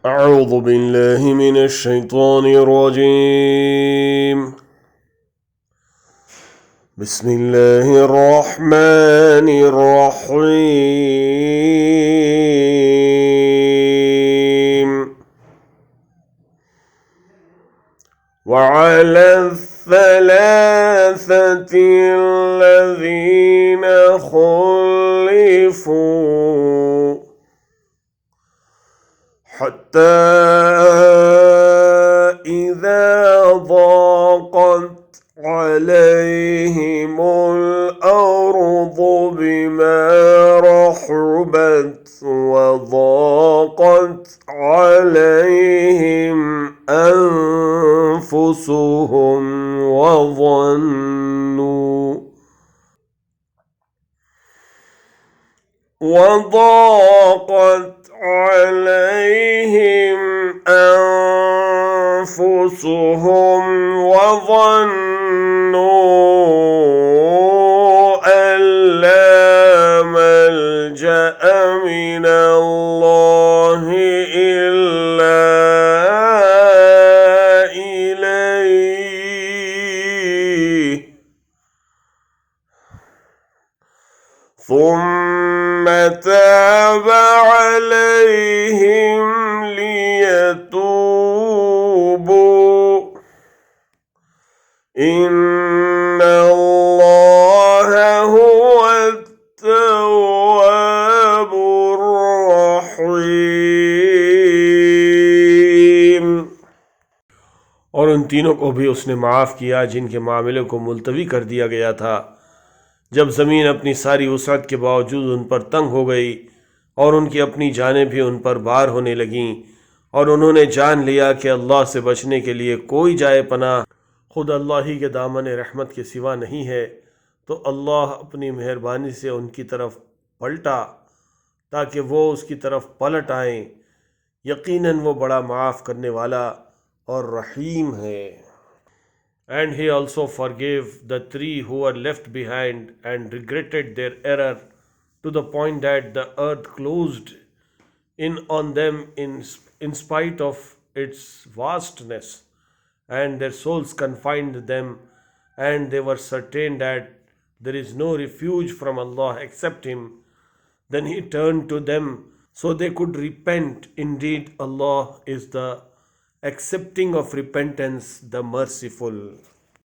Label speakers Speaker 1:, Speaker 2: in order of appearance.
Speaker 1: أعوذ بالله من الشيطان الرجيم. بسم الله الرحمن الرحيم. وعلى الثلاثة الذين خلفوا حتى إذا ضاقت عليهم الأرض بما رحبت وضاقت عليهم أنفسهم وضاقت عليهم أنفسهم وظنوا أن لا ملجأ من الله إلا إليه ثم تاب عليهم ليتوبوا إن الله هو التواب الرحيم. और उन तीनों को भी उसने माफ़ किया जिनके मामले को मुलतवी कर दिया गया था जब ज़मीन अपनी सारी वसअत के बावजूद उन पर तंग हो गई और उनकी अपनी जानें भी उन पर भार होने लगीं और उन्होंने जान लिया कि अल्लाह से बचने के लिए कोई जाए पनाह खुद अल्लाह ही के दामन रहमत के सिवा नहीं है, तो अल्लाह अपनी मेहरबानी से उनकी तरफ पलटा ताकि वो उसकी तरफ पलट आएँ। यकीनन वो बड़ा माफ़ करने वाला और रहीम है। And he also forgave the three who were left behind and regretted their error to the point that the earth closed in on them in spite of its vastness, and their souls confined them, and they were certain that there is no refuge from Allah except Him. Then He turned to them so they could repent. Indeed, Allah is the accepting of repentance, the merciful.